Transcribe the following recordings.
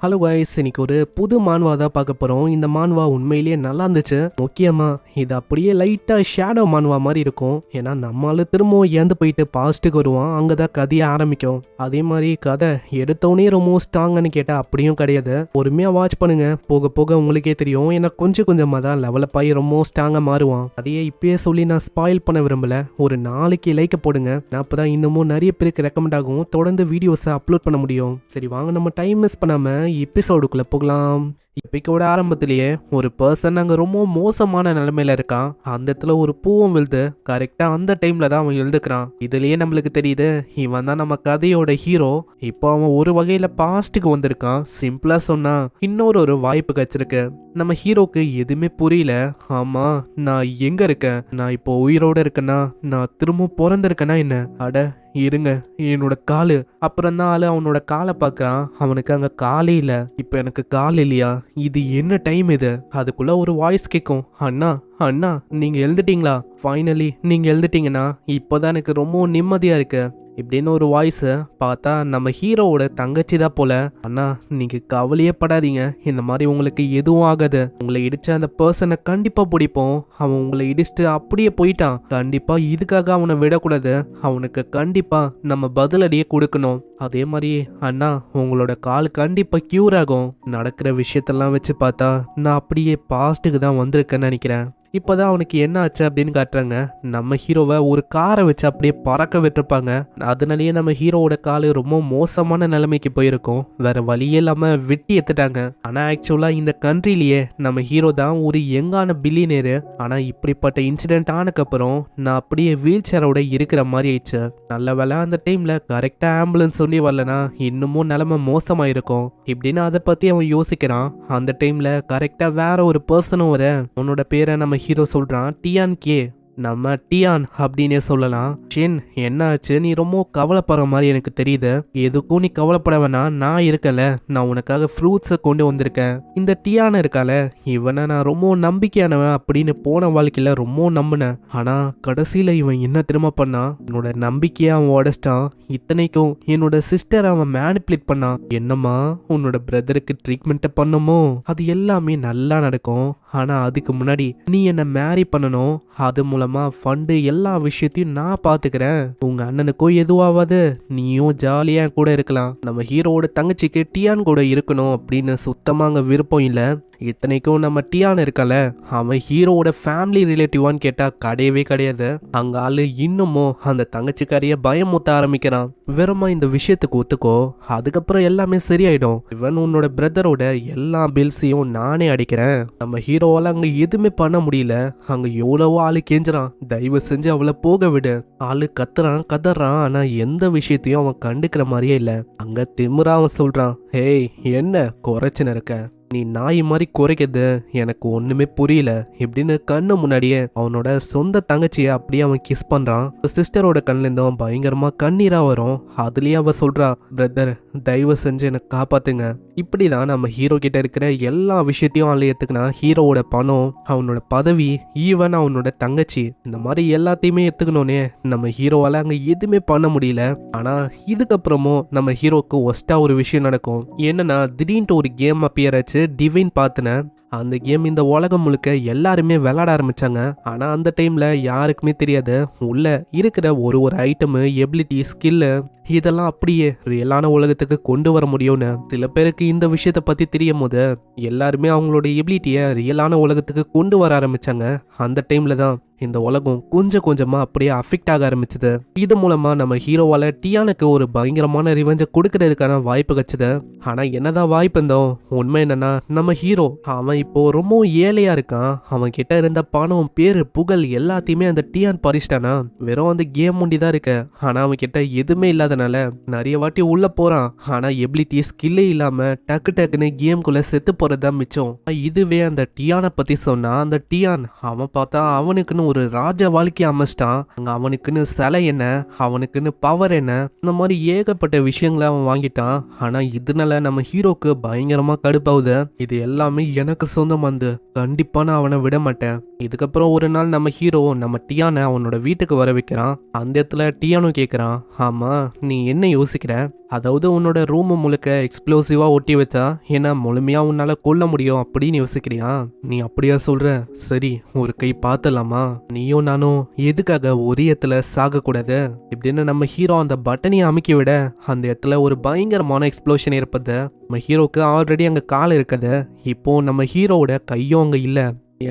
Hello guys, இன்னைக்கு ஒரு புது மான்வா தான் பார்க்க போகிறோம். இந்த மான்வா உண்மையிலேயே நல்லா இருந்துச்சு. முக்கியமாக இது அப்படியே லைட்டாக ஷேடோ மான்வா மாதிரி இருக்கும். ஏன்னா நம்மளால திரும்பவும் ஏந்து போயிட்டு பாஸ்ட்டுக்கு வருவான். அங்கே தான் கதையை ஆரம்பிக்கும். அதே மாதிரி கதை எடுத்தோடனே ரொம்ப ஸ்ட்ராங்கன்னு கேட்டால் அப்படியும் கிடையாது. பொறுமையாக வாட்ச் பண்ணுங்க, போக போக உங்களுக்கே தெரியும். ஏன்னா கொஞ்சம் கொஞ்சமாக தான் லெவலப் ஆகி ரொம்ப ஸ்ட்ராங்காக மாறுவான். அதையே இப்பயே சொல்லி நான் ஸ்பாயில் பண்ண விரும்பல. ஒரு நாளைக்கு லைக் போடுங்க, நான் அப்போ தான் இன்னமும் நிறைய பேருக்கு ரெக்கமெண்ட் ஆகும். தொடர்ந்து வீடியோஸை அப்லோட் பண்ண முடியும். சரி வாங்க, நம்ம டைம் மிஸ் பண்ணாம எபிசோடுக்குள்ள போகலாம். எபிக்கோட ஆரம்பத்திலேயே ஒரு பர்சன் அங்கே ரொம்ப மோசமான நிலைமையில இருக்கான். அந்த இடத்துல ஒரு பூவும் விழுது. கரெக்டா அந்த டைம்ல தான் அவன் எழுதுக்கிறான். இதுலயே நம்மளுக்கு தெரியுது இவன் தான் நம்ம கதையோட ஹீரோ. இப்போ அவன் ஒரு வகையில பாஸ்ட்டுக்கு வந்திருக்கான். சிம்பிளா சொன்னா இன்னொரு வாய்ப்பு கிடைச்சிருக்கு. நம்ம ஹீரோக்கு எதுவுமே புரியல. ஆமா, நான் எங்க இருக்கேன்? நான் இப்போ உயிரோட இருக்கேன்னா, நான் திரும்ப பிறந்திருக்கேன்னா என்ன? அட இருங்க, என்னோட காலு. அப்புறம் தான் ஆளு அவனோட காலை பார்க்கறான். அவனுக்கு அங்க காலே இல்ல. இப்போ எனக்கு கால் இல்லையா? இது என்ன டைம் இது? அதுக்குள்ள ஒரு வாய்ஸ் கேட்கும். அண்ணா அண்ணா, நீங்க எழுந்துட்டீங்களா? ஃபைனலி நீங்க எழுந்துட்டீங்கன்னா இப்போதான் எனக்கு ரொம்ப நிம்மதியா இருக்கு இப்படின்னு ஒரு வாய்ஸ். பார்த்தா நம்ம ஹீரோவோட தங்கச்சி தான் போல. அண்ணா நீங்க கவலையே படாதீங்க, இந்த மாதிரி உங்களுக்கு எதுவும் ஆகாது. உங்களை இடிச்ச அந்த பர்சனை கண்டிப்பா பிடிப்போம். அவன் உங்களை இடிச்சுட்டு அப்படியே போயிட்டான். கண்டிப்பா இதுக்காக அவனை விடக்கூடாது. அவனுக்கு கண்டிப்பா நம்ம பதிலடியே கொடுக்கணும். அதே மாதிரி அண்ணா உங்களோட கால் கண்டிப்பா கியூர் ஆகும். நடக்கிற விஷயத்தெல்லாம் வச்சு பார்த்தா நான் அப்படியே பாஸ்ட்டுக்கு தான் வந்திருக்கேன்னு நினைக்கிறேன். இப்போதான் அவனுக்கு என்ன ஆச்சு அப்படின்னு காட்டுறாங்க. நம்ம ஹீரோவை ஒரு காரை வச்சு அப்படியே பறக்க விட்டுருப்பாங்க. அதனாலேயே நம்ம ஹீரோவோட காலு ரொம்ப மோசமான நிலைமைக்கு போயிருக்கும். வேற வழியே இல்லாம வெட்டி எடுத்துட்டாங்க. ஆனா ஆக்சுவலா இந்த கண்ட்ரிலேயே நம்ம ஹீரோ தான் ஒரு யங்கான பில்லியனரு. ஆனா இப்படிப்பட்ட இன்சிடென்ட் ஆனதுக்கப்புறம் நான் அப்படியே வீல் சேரோட இருக்கிற மாதிரி ஆயிடுச்சு. நல்ல வேலை அந்த டைம்ல கரெக்டா ஆம்புலன்ஸ் சொல்லி வரலனா இன்னமும் நிலைமை மோசமாயிருக்கும் இப்படின்னு அதை பத்தி அவன் யோசிக்கிறான். அந்த டைம்ல கரெக்டா வேற ஒரு பர்சனும் வர. உன்னோட பேரை நம்ம ஹீரோ சொல்றான் டியான் கே. நம்ம டியான் அப்படின்னே சொல்லலாம். ஷின் என்ன ஆச்சு? நீ ரொம்ப கவலைப்படுற மாதிரி எனக்கு தெரியுது. எதுக்கும் நீ கவலைப்பட வேணாம், நான் இருக்கல. நான் உனக்காக ஃப்ரூட்ஸை கொண்டு வந்திருக்கேன். இந்த டியான் இருக்கால, இவனை நான் ரொம்ப நம்பிக்கையானவன் அப்படின்னு போன வாழ்க்கையில ரொம்ப நம்பினேன். ஆனா கடைசியில இவன் என்ன திரும்ப பண்ணான்? என்னோட நம்பிக்கையை அவன் உடைச்சிட்டான். இத்தனைக்கும் என்னோட சிஸ்டர் அவன் மேனிப்புலேட் பண்ணான். என்னம்மா உன்னோட பிரதருக்கு ட்ரீட்மெண்ட் பண்ணுமோ? அது எல்லாமே நல்லா நடக்கும். ஆனா அதுக்கு முன்னாடி நீ என்ன மேரி பண்ணணும். அது மூலமா ஃபண்டு எல்லா விஷயத்தையும் நான் பாத்துக்கிறேன். உங்க அண்ணனுக்கும் எதுவாவது, நீயும் ஜாலியா கூட இருக்கலாம். நம்ம ஹீரோவோட தங்கச்சிக்கு டியான் கூட இருக்கணும் அப்படின்னு சுத்தமா அங்க விருப்பம் இல்லை. இத்தனைக்கும் நம்ம டியான் இருக்கல, அவன் ஹீரோவோட ஃபேமிலி ரிலேட்டிவான்னு கேட்டா கிடையவே கிடையாது. அங்க ஆளு இன்னமும் அந்த தங்கச்சிக்காரிய பயமுத்த ஆரம்பிக்கிறான். வெறுமா இந்த விஷயத்துக்கு ஒத்துக்கோ, அதுக்கப்புறம் எல்லாமே சரியாயிடும். இவன் உன்னோட பிரதரோட எல்லா பில்ஸையும் நானே அடிக்கிறேன். நம்ம ஹீரோவால அங்க எதுவுமே பண்ண முடியல. அங்க எவ்வளவோ ஆளு கெஞ்சுறான், தயவு செஞ்சு அவளை போக விடு. ஆளு கத்துறான் கதறான். ஆனா எந்த விஷயத்தையும் அவன் கண்டுக்கிற மாதிரியே இல்ல. அங்க திமிரா அவன் சொல்றான், ஹேய் என்ன குறைச்சுன்னு இருக்க? நீ நாய் மாதிரி குறைக்கிறது எனக்கு ஒண்ணுமே புரியல இப்படின்னு கண்ணு முன்னாடியே அவனோட சொந்த தங்கச்சியை அப்படியே அவன் கிஸ் பண்றான். சிஸ்டரோட கண்ணுல இருந்தும் பயங்கரமா கண்ணீரா வரும். அதுலயே அவ சொல்றா, பிரதர் தயவு செஞ்சு எனக்கு காப்பாத்துங்க. இப்படிதான் நம்ம ஹீரோ கிட்ட இருக்கிற எல்லா விஷயத்தையும் அவளை ஏத்துக்கினா. ஹீரோவோட பணம், அவனோட பதவி, ஈவன் அவனோட தங்கச்சி, இந்த மாதிரி எல்லாத்தையுமே ஏத்துக்கணும்னே நம்ம ஹீரோவால அங்க எதுவுமே பண்ண முடியல. ஆனா இதுக்கப்புறமும் நம்ம ஹீரோக்கு ஒஸ்டா ஒரு விஷயம் நடக்கும். என்னன்னா திடீர்னு ஒரு கேம் அப்பியர் ஆச்சு, டிவைன் பாத்துன. அந்த கேம் இந்த உலகம் முழுக்க எல்லாருமே விளையாட ஆரம்பிச்சாங்க. ஆனா அந்த டைம்ல யாருக்குமே தெரியாது உள்ள இருக்கிற ஒரு ஐட்டமு, எபிலிட்டி, ஸ்கில்லு இதெல்லாம் அப்படியே ரியலான உலகத்துக்கு கொண்டு வர முடியும்னு. சில பேருக்கு இந்த விஷயத்த பத்தி தெரியும் போது எல்லாருமே அவங்களோட எபிலிட்டியை ரியலான உலகத்துக்கு கொண்டு வர ஆரம்பிச்சாங்க. அந்த டைம்ல தான் இந்த உலகம் கொஞ்சம் கொஞ்சமா அப்படியே அஃபெக்ட் ஆக ஆரம்பிச்சது. இது மூலமா நம்ம ஹீரோவால டியானுக்கு ஒரு பயங்கரமான ரிவெஞ்சை கொடுக்கறதுக்கான வாய்ப்பு கிடைச்சது. ஆனா என்னதான் வாய்ப்பு இருந்தோம், உண்மை என்னன்னா நம்ம ஹீரோ அவன் இப்போ ரொம்ப ஏழையா இருக்கான். அவன் கிட்ட இருந்த பணம், பேரு, புகழ் எல்லாத்தையுமே அந்த டியான் பறிச்சிட்டானா. வெறும் அந்த கேம் முண்டி தான் இருக்கு. ஆனா அவன் கிட்ட எதுவுமே இல்லாதனால நிறைய வாட்டி உள்ள போறான். ஆனா எபிலிட்டி, ஸ்கில்லே இல்லாம டக்குன்னு கேம்குள்ள செத்து போறதுதான் மிச்சம். இதுவே அந்த டியானை பத்தி சொன்னா, அந்த டியான் அவன் பார்த்தா அவனுக்குன்னு ஒரு ராஜ வாழ்க்கை அமைச்சிட்டான். அங்க அவனுக்குன்னு சிலை என்ன, அவனுக்குன்னு பவர் என்ன, இந்த மாதிரி ஏகப்பட்ட விஷயங்களை அவன் வாங்கிட்டான். ஆனா இதனால நம்ம ஹீரோக்கு பயங்கரமா கடுப்பாவுது. இது எல்லாமே எனக்கு சொந்தமாந்து, கண்டிப்பா நான் அவனை விட மாட்டேன். இதுக்கப்புறம் ஒரு நாள் நம்ம ஹீரோ நம்ம டியானை அவனோட வீட்டுக்கு வர வைக்கிறான். அந்த இடத்துல டியானும் கேட்குறான், ஆமா நீ என்ன யோசிக்கிற? அதாவது உன்னோட ரூம் முழுக்க எக்ஸ்ப்ளோசிவா ஒட்டி வச்சா என்ன முழுமையா உன்னால கொல்ல முடியும் அப்படின்னு யோசிக்கிறியா? நீ அப்படியா சொல்ற? சரி, ஒரு கை பார்த்தலாமா? நீயும் நானும் எதுக்காக ஒரே இடத்துல சாக கூடாது இப்படின்னு நம்ம ஹீரோ அந்த பட்டனையை அமுக்கி விட அந்த இடத்துல ஒரு பயங்கரமான எக்ஸ்ப்ளோஷன் ஏற்படுது. நம்ம ஹீரோக்கு ஆல்ரெடி அங்க கால் இருக்குது. இப்போ நம்ம ஹீரோவோட கையும் அங்க இல்ல.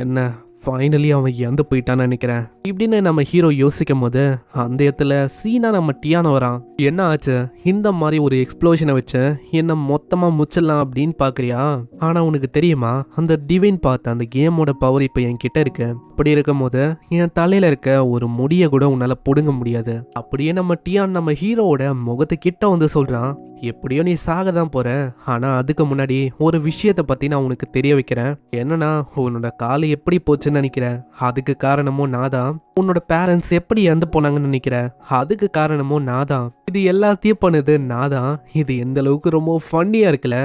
என்ன ஃபைனலி அவன் இறந்து போயிட்டான்னு நினைக்கிறேன் இப்படின்னு நம்ம ஹீரோ யோசிக்கும் போது அந்த இடத்துல சீனா நம்ம டியானோ வரான். என்ன ஆச்சு? இந்த மாதிரி ஒரு எக்ஸ்ப்ளோஷனை வச்சு என்ன மொத்தமா முச்சிடலாம் அப்படின்னு பாக்குறியா? ஆனா உனக்கு தெரியுமா, அந்த டிவைன் பார்த்து அந்த கேமோட பவர் இப்ப என் கிட்ட இருக்கு. அப்படி இருக்கும் போது என் தலையில இருக்க ஒரு முடிய கூட உன்னால புடுங்க முடியாது. அப்படியே நம்ம டியான் நம்ம ஹீரோவோட முகத்து கிட்ட வந்து சொல்றான், எப்படியோ நீ சாக தான் போற, ஆனா அதுக்கு முன்னாடி ஒரு விஷயத்தை பத்தி நான் உனக்கு தெரிய வைக்கிறேன். என்னன்னா, உன்னோட காலு எப்படி போச்சுன்னு நினைக்கிறேன், அதுக்கு காரணமும் நான் தான். உன்னோட பேரண்ட்ஸ் எப்படி இறந்து போனாங்கன்னு நினைக்கிற, அதுக்கு காரணமும் நான் தான். இது எல்லாத்தையும் பண்ணது நான் தான். இது எந்த அளவுக்கு ரொம்ப ஃபன்னியா இருக்குல்ல?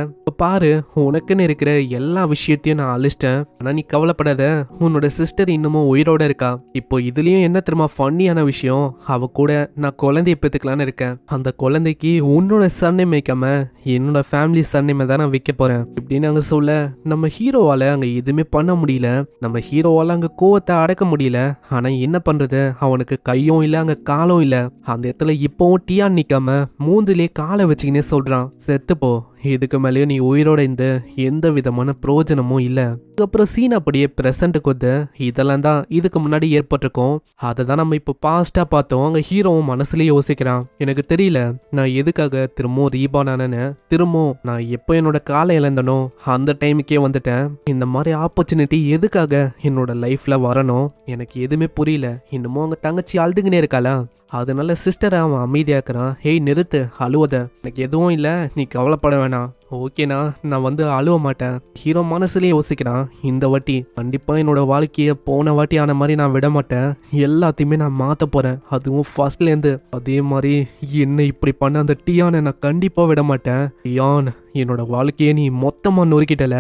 பாரு, உனக்குன்னு இருக்கிற எல்லா விஷயத்தையும் நான் அழிச்சிட்டேன். ஆனா நீ கவலைப்படாத, உன்னோட சிஸ்டர் இன்னமும் உயிரோட இருக்கா. இப்போ இதுலயும் என்ன தெரியுமா ஃபன்னியான விஷயம், அவ கூட நான் குழந்தைய பெற்றுக்கலான்னு இருக்கேன். அந்த குழந்தைக்கு உன்னோட சன்னேம் வைக்காம என்னோட ஃபேமிலி சன்னேமை தான் நான் வைக்க போறேன் இப்படின்னு அங்க சொல்ல நம்ம ஹீரோவால அங்க எதுவுமே பண்ண முடியல. நம்ம ஹீரோவால அங்க கோவத்தை அடக்க முடியல. ஆனா என்ன பண்றது, அவனுக்கு கையும் இல்ல அங்க காலும் இல்ல. அந்த இடத்துல இப்பவும் டியான் நிக்காம மூஞ்சிலே காலை வச்சுக்கினே சொல்றான், செத்துப்போ, இதுக்கு மேலேயும் நீ உயிரோட இந்த எந்த விதமான பிரயோஜனமும் இல்ல. அதுக்கப்புறம் சீன் அப்படியே பிரசன்ட்டுக்கு வந்து இதெல்லாம் தான் இதுக்கு முன்னாடி ஏற்பட்டிருக்கும். அதை தான் நம்ம இப்போ பாஸ்டா பார்த்தோம். அங்க ஹீரோவும் மனசுலயே யோசிக்கிறான், எனக்கு தெரியல நான் எதுக்காக திரும்பவும் ரீபான் ஆனேன்னு. திரும்பவும் நான் எப்போ என்னோட காலை இழந்தனோ அந்த டைமுக்கே வந்துட்டேன். இந்த மாதிரி ஆப்பர்ச்சுனிட்டி எதுக்காக என்னோட லைஃப்ல வரணும் எனக்கு எதுவுமே புரியல. இன்னமும் அவங்க தங்கச்சி அழுதுகினே இருக்காளா? அதனால சிஸ்டரை அவன் அமைதியாக்குறான். ஹேய் நிறுத்து, அழுவத, எனக்கு எதுவும் இல்லை, நீ கவலைப்பட வேணாம். ஓகேண்ணா, நான் வந்து அழுவ மாட்டேன். ஹீரோ மனசுலயே யோசிக்கிறான், இந்த வாட்டி கண்டிப்பா என்னோட வாழ்க்கைய போன வாட்டி ஆன மாதிரி நான் விட மாட்டேன். எல்லாத்தையுமே நான் மாத்த போறேன், அதுவும் ஃபர்ஸ்ட்லேருந்து. அதே மாதிரி என்ன இப்படி பண்ண அந்த டியானை நான் கண்டிப்பா விட மாட்டேன். டியான், என்னோட வாழ்க்கையை நீ மொத்தமா நொறுக்கிட்டல,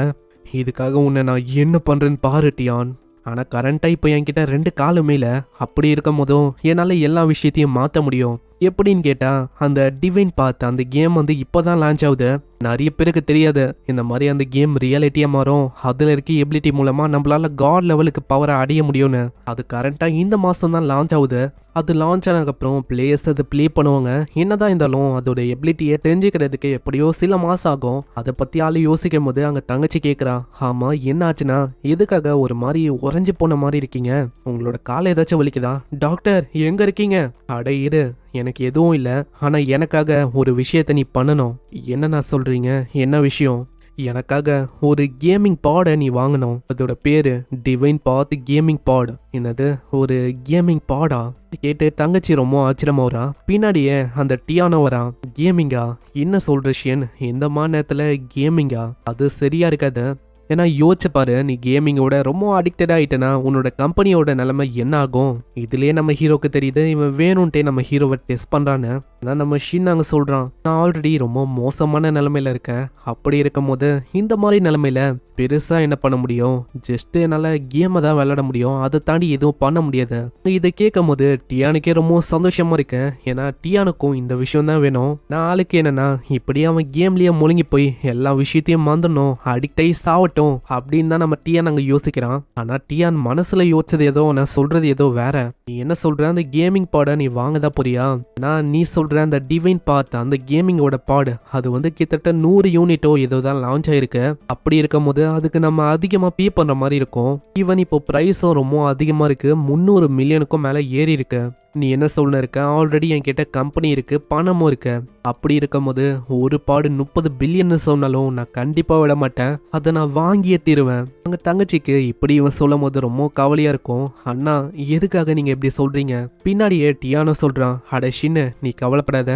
இதுக்காக உன்னை நான் என்ன பண்றேன்னு பாரு டியான். ஆனால் கரண்ட்டாக இப்போ என்கிட்ட 2 காலுமே இல்லை. அப்படி இருக்கும் போதும் என்னால் எல்லா விஷயத்தையும் மாற்ற முடியும். எப்படின்னு கேட்டால், அந்த டிவைன் பாத் அந்த கேம் வந்து இப்போ தான் லான்ச் ஆகுது. நிறைய பேருக்கு தெரியாது இந்த மாதிரி அந்த கேம் ரியாலிட்டியாக மாறும். அதில் இருக்க எபிலிட்டி மூலமாக நம்மளால காட் லெவலுக்கு பவரை அடைய முடியும்னு. அது கரண்ட்டாக இந்த மாதம் தான் லான்ச் ஆகுது. அது லான்ச் ஆனதுக்கப்புறம் பிளேயர்ஸ் அதை ப்ளே பண்ணுவாங்க. என்னதான் இருந்தாலும் அதோட எபிலிட்டியை தெரிஞ்சுக்கிறதுக்கு எப்படியோ சில மாதம் ஆகும். அதை பற்றி ஆள் யோசிக்கும் போது அங்கே தங்கச்சி கேட்குறா, ஆமாம் என்ன ஆச்சுன்னா, எதுக்காக ஒரு மாதிரி உறைஞ்சி போன மாதிரி இருக்கீங்க? உங்களோட காலை ஏதாச்சும் வலிக்குதா? டாக்டர் எங்கே இருக்கீங்க? அட இரு, எனக்கு எதுவும் இல்லை, ஆனால் எனக்காக ஒரு விஷயத்த நீ பண்ணணும். என்னண்ணா சொல்கிறீங்க? என்ன விஷயம்? எனக்காக ஒரு கேமிங் பாடை நீ வாங்கணும். அதோட பேரு டிவைன் பாத் கேமிங் பாட். என்னது, ஒரு கேமிங் பாடா? கேட்டு தங்கச்சி ரொம்ப ஆச்சரியமாவரா. பின்னாடியே அந்த டியானோ வரா. கேமிங்கா? என்ன சொல்ற ஷியன், இந்த மாதிரி நேரத்தில் கேமிங்கா? அது சரியா இருக்காது. ஏன்னா யோசிச்சு பாரு, நீ கேமிங்கோட ரொம்ப அடிக்டட் ஆகிட்டேன்னா உன்னோட கம்பெனியோட நிலைமை என்ன ஆகும்? இதுலேயே நம்ம ஹீரோக்கு தெரியுது இவன் வேணும்ட்டே நம்ம ஹீரோவை டெஸ்ட் பண்ணுறான்னு. ஆனால் நம்ம ஷின் அங்கே சொல்கிறான், நான் ஆல்ரெடி ரொம்ப மோசமான நிலைமையில இருக்கேன். அப்படி இருக்கும் போது இந்த மாதிரி நிலைமையில பெருசாக என்ன பண்ண முடியும்? ஜஸ்ட் என்னால் கேமை தான் விளையாட முடியும், அதை தாண்டி எதுவும் பண்ண முடியாது. இதை கேட்கும் போது டியானுக்கே ரொம்ப சந்தோஷமா இருக்கு. ஏன்னா டியானுக்கும் இந்த விஷயம் தான் வேணும். நான் ஆளுக்கு என்னன்னா, இப்படியே அவன் கேம்லயே முழுங்கி போய் எல்லா விஷயத்தையும் மறந்துடணும், அடிக்ட் ஆகி சாவட்டும் அப்படின்னு தான் நம்ம டியான் அங்கே யோசிக்கிறான். ஆனால் டியான் மனசுல யோசிச்சது ஏதோ, நான் சொல்றது ஏதோ வேற. நீ என்ன சொல்ற, அந்த கேமிங் பாடை நீ வாங்கதா போறியா? நான் நீ சொல்ற அந்த டிவைன் பாத் அந்த கேமிங்கோட பாடு அது வந்து கிட்டத்தட்ட 100 யூனிட்டோ ஏதோ தான் லான்ச் ஆயிருக்கு. அப்படி இருக்கும் போது அதுக்கு நம்ம அதிகமா பே பண்ற மாதிரி இருக்கும். ஈவன் இப்போ பிரைஸும் ரொம்ப அதிகமா இருக்கு, 300 மில்லியனுக்கும் மேல ஏறி இருக்கு. நீ என்ன சொல்ல இருக்க, ஆல்ரெடி என்கிட்ட கம்பெனி இருக்கு, பணமும் இருக்கு. அப்படி இருக்கும் போது ஒரு பாடு 30 பில்லியன் சொன்னாலும் நான் கண்டிப்பா விட மாட்டேன், அதை நான் வாங்கியே தீருவேன். அங்க தங்கச்சிக்கு இப்படி இவன் சொல்லும் போது ரொம்ப கவலையா இருக்கும். அண்ணா எதுக்காக நீங்க இப்படி சொல்றீங்க? பின்னாடியே டியானோ சொல்றான், அட ஷின்னு நீ கவலைப்படாத,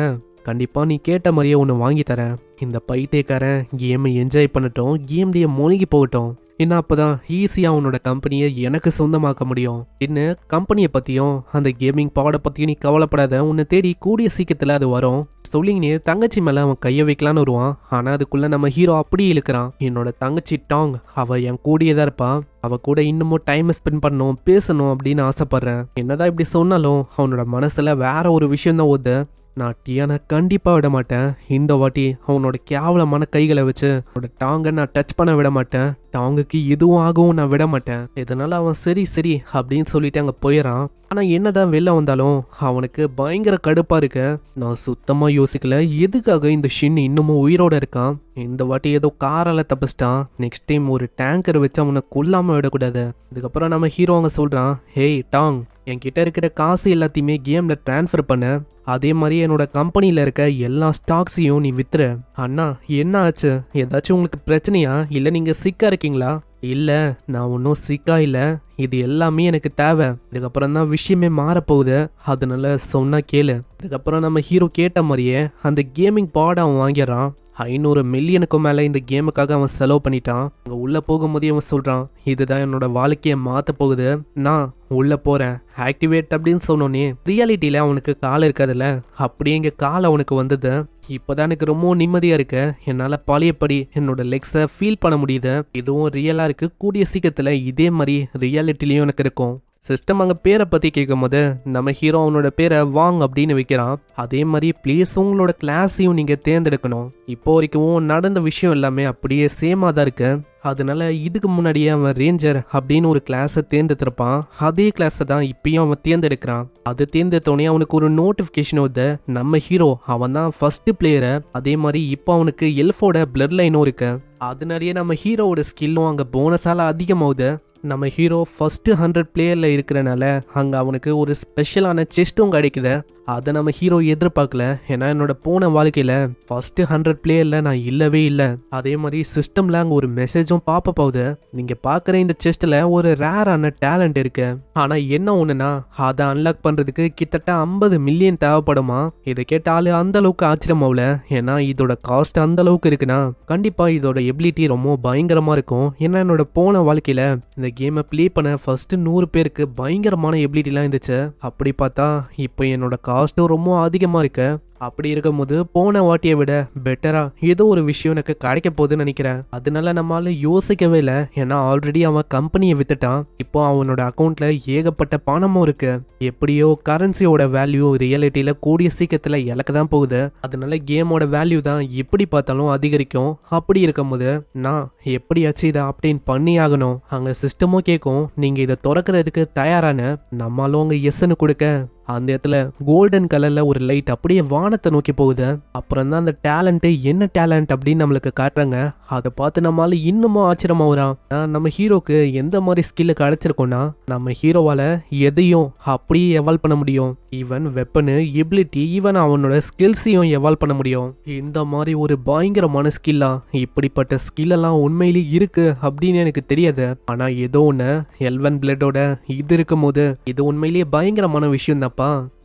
கண்டிப்பா நீ கேட்ட மாதிரியே ஒன்று வாங்கி தரேன். இந்த பைத்தியக்காரன் கேமை என்ஜாய் பண்ணட்டும், கேம்லேயே மூழ்கி போகட்டும். ஏன்னா அப்போதான் ஈஸியாக உன்னோட கம்பெனியை எனக்கு சொந்தமாக்க முடியும். இன்னும் கம்பெனியை பற்றியும் அந்த கேமிங் பாடை பற்றியும் நீ கவலைப்படாத, உன்னை தேடி கூடிய சீக்கிரத்தில் அது வரும் சொல்லிங்கன்னு தங்கச்சி மேலே அவன் கையை வைக்கலான்னு வருவான். ஆனால் அதுக்குள்ளே நம்ம ஹீரோ அப்படியே இழுக்கிறான். என்னோட தங்கச்சி டாங், அவள் என் கூடியே தான் இருப்பான், அவ கூட இன்னமும் டைம் ஸ்பெண்ட் பண்ணணும், பேசணும் அப்படின்னு ஆசைப்படுறேன். என்னதான் இப்படி சொன்னாலும் அவனோட மனசுல வேற ஒரு விஷயம் தான் ஓது. நான் டியானை கண்டிப்பா விட மாட்டேன். இந்த வாட்டி அவனோட கேவலமான கைகளை வச்சு அவனோட டாங்கை நான் டச் பண்ண விட மாட்டேன். டாங்குக்கு எதுவும் ஆகவும் நான் விட மாட்டேன். இதனால அவன் சரி சரி அப்படின்னு சொல்லிட்டு அங்க போயிடறான். ஆனா என்னதான் வெளில வந்தாலும் அவனுக்கு பயங்கர கடுப்பா இருக்கு. நான் சுத்தமா யோசிக்கல எதுக்காக இந்த ஷின் இன்னமும் உயிரோட இருக்கான். இந்த வாட்டி ஏதோ காரால தப்பிச்சிட்டான். நெக்ஸ்ட் டைம் ஒரு டேங்கர் வச்சு அவனை கொல்லாம விடக்கூடாது. இதுக்கப்புறம் நம்ம ஹீரோ அங்க சொல்றான், ஹேய் டாங், என்கிட்ட இருக்கிற காசு எல்லாத்தையுமே கேம்ல டிரான்ஸ்ஃபர் பண்ண, அதே மாதிரி என்னோட கம்பெனியில் இருக்க எல்லா ஸ்டாக்ஸையும் நீ வித்துற. அண்ணா என்ன ஆச்சு? ஏதாச்சும் உங்களுக்கு பிரச்சனையா? இல்லை நீங்கள் சிக்கா இருக்கீங்களா? இல்லை, நான் ஒன்றும் சிக்கா இல்லை. இது எல்லாமே எனக்கு தேவை. இதுக்கப்புறம் தான் விஷயமே மாறப்போகுது. அதனால சொன்னா கேளு. இதுக்கப்புறம் நம்ம ஹீரோ கேட்ட மாதிரியே அந்த கேமிங் பாட் அவன் வாங்கிடுறான். 500 மில்லியனுக்கும் மேலே இந்த கேமுக்காக அவன் செலவு பண்ணிட்டான். அங்கே உள்ளே போகும்போதே அவன் சொல்கிறான், இதுதான் என்னோட வாழ்க்கையை மாற்ற போகுது, நான் உள்ளே போகிறேன், ஆக்டிவேட் அப்படின்னு சொன்னோன்னே ரியாலிட்டியில் அவனுக்கு கால் இருக்காதுல்ல, அப்படியே இங்கே கால் அவனுக்கு வந்தது. இப்போதான் எனக்கு ரொம்ப நிம்மதியாக இருக்கு. என்னால் பழையபடி என்னோட லெக்ஸை ஃபீல் பண்ண முடியுது. இதுவும் ரியலாக இருக்குது. கூடிய சீக்கிரத்தில் இதே மாதிரி ரியாலிட்டிலையும் எனக்கு இருக்கும். சிஸ்டம் அங்கே பேரை பற்றி கேட்கும் போது நம்ம ஹீரோ அவனோட பேரை வாங் அப்படின்னு வைக்கிறான். அதே மாதிரி ப்ளீஸ் உங்களோட கிளாஸையும் நீங்கள் தேர்ந்தெடுக்கணும். இப்போ வரைக்கும் நடந்த விஷயம் எல்லாமே அப்படியே சேமாக தான் இருக்கு. அதனால இதுக்கு முன்னாடியே அவன் ரேஞ்சர் அப்படின்னு ஒரு கிளாஸை தேர்ந்தெடுத்திருப்பான். அதே கிளாஸை தான் இப்பயும் அவன் தேர்ந்தெடுக்கிறான். அது தேர்ந்தெடுத்தோடனே அவனுக்கு ஒரு நோட்டிஃபிகேஷன் வருது. நம்ம ஹீரோ அவன் தான் ஃபர்ஸ்ட் பிளேயரை. அதே மாதிரி இப்போ அவனுக்கு எல்ஃபோட பிளட் லைனும் இருக்கு. அதனாலேயே நம்ம ஹீரோவோட ஸ்கில்லும் அங்கே போனஸால அதிகமாகுது. நம்ம ஹீரோ ஃபர்ஸ்ட் 100 பிளேயர்ல இருக்கிறனால அங்கே அவனுக்கு ஒரு ஸ்பெஷலான செஸ்ட்டும் கிடைக்குது. அதை நம்ம ஹீரோ எதிர்பார்க்கல. ஏன்னா என்னோட போன வாழ்க்கையில் ஃபர்ஸ்ட் 100 பிளேயர்ல நான் இல்லவே இல்லை. அதே மாதிரி சிஸ்டம்ல அங்கே ஒரு மெசேஜும் பாப்ப போகுது. நீங்க பார்க்குற இந்த செஸ்ட்ல ஒரு ரேரான டேலண்ட் இருக்கு. ஆனா என்ன ஒண்ணுனா அதை அன்லாக் பண்றதுக்கு கிட்டத்தட்ட 50 மில்லியன் தேவைப்படுமா. இதை கேட்டாலும் அந்த அளவுக்கு ஆச்சரியமாகல. ஏன்னா இதோட காஸ்ட் அந்த அளவுக்கு இருக்குன்னா கண்டிப்பா இதோட எபிலிட்டி ரொம்ப பயங்கரமா இருக்கும். ஏன்னா என்னோட போன வாழ்க்கையில இந்த கேமை ப்ளே பண்ண ஃபர்ஸ்ட் 100 பேருக்கு பயங்கரமான எபிலிட்டிலாம் இருந்துச்சு. அப்படி பார்த்தா இப்போ என்னோட காஸ்ட்டும் ரொம்ப அதிகமாக இருக்கு. அப்படி இருக்கும்போது போன வாட்டியை விட பெட்டரா ஏதோ ஒரு விஷயம் எனக்கு கிடைக்க போகுதுன்னு நினைக்கிறேன். அதனால நம்மளால யோசிக்கவே இல்லை. ஏன்னா ஆல்ரெடி அவன் கம்பெனியை வித்துட்டான். இப்போ அவனோட அக்கௌண்ட்ல ஏகப்பட்ட பணமும் இருக்கு. எப்படியோ கரன்சியோட வேல்யூ ரியாலிட்டியில கூடிய சீக்கிரத்துல இழக்க தான் போகுது. அதனால கேமோட வேல்யூ தான் எப்படி பார்த்தாலும் அதிகரிக்கும். அப்படி இருக்கும்போது நான் எப்படியாச்சும் இதை அப்டேட் பண்ணி ஆகணும். அங்க சிஸ்டமும் கேட்கும், நீங்க இதை திறக்கிறதுக்கு தயாரான. நம்மளும் அங்க எஸ்ன்னு கொடுக்க அந்த இடத்துல கோல்டன் கலர்ல ஒரு லைட் அப்படியே வானத்தை நோக்கி போகுது. அப்புறம் தான் அந்த டேலண்ட் என்ன டேலண்ட் அப்படின்னு நம்மளுக்கு காட்டுறாங்க. அதை பார்த்து நம்மளால இன்னமும் ஆச்சரியமாகறான். நம்ம ஹீரோக்கு எந்த மாதிரி ஸ்கில் கிடைச்சிருக்கோம்னா நம்ம ஹீரோவால எதையும் அப்படியே எவால்வ் பண்ண முடியும். ஈவன் வெப்பனு எபிலிட்டி ஈவன் அவனோட ஸ்கில்ஸையும் எவால்வ் பண்ண முடியும். இந்த மாதிரி ஒரு பயங்கரமான ஸ்கில்லா இப்படிப்பட்ட ஸ்கில் எல்லாம் உண்மையிலே இருக்கு அப்படின்னு எனக்கு தெரியாது. ஆனா ஏதோ ஒன்று எல்வன் பிளட்டோட இது இருக்கும் போது இது உண்மையிலேயே பயங்கரமான விஷயம் தான்ப்பா.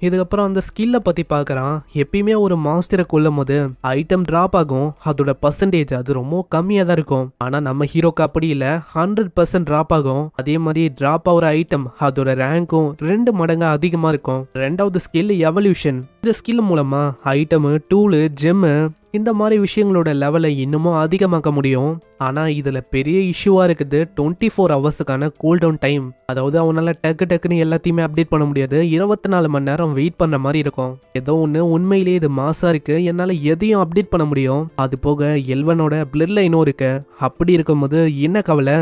இதுக்கப்புறம் அந்த ஸ்கில்லை பத்தி பார்க்கறான். எப்பயுமே ஒரு மாஸ்டரை கொல்லும் போது ஐட்டம் டிராப் ஆகும். அதோட பர்சன்டேஜ் அது ரொம்ப கம்மியா தான் இருக்கும். ஆனா நம்ம ஹீரோக்கு அப்படி இல்ல, 100% டிராப் ஆகும். அதே மாதிரி டிராப் ஆகிற ஐட்டம் அதோட ரேங்கும் 2 மடங்கு அதிகமா இருக்கும். ரெண்டாவது ஸ்கில் எவல்யூஷன். இந்த ஸ்கில் மூலமா ஐட்டம், டூலு, ஜெம்மு இந்த மாதிரி விஷயங்களோட லெவலை இன்னமும் அதிகமாக்க முடியும். ஆனா இதுல பெரிய இஷ்யூவா இருக்குது 24 ஹவர்ஸுக்கான கூல் டவுன் டைம். அதாவது அவனால டக்குன்னு எல்லாத்தையுமே அப்டேட் பண்ண முடியாது. 24 மணி நேரம் வெயிட் பண்ண மாதிரி இருக்கும். ஏதோ ஒன்று உண்மையிலேயே இது மாசா இருக்கு. என்னால எதையும் அப்டேட் பண்ண முடியும். அது போக எல்வனோட பிளட் லைனும் இருக்கு. அப்படி இருக்கும்போது என்ன கவலை.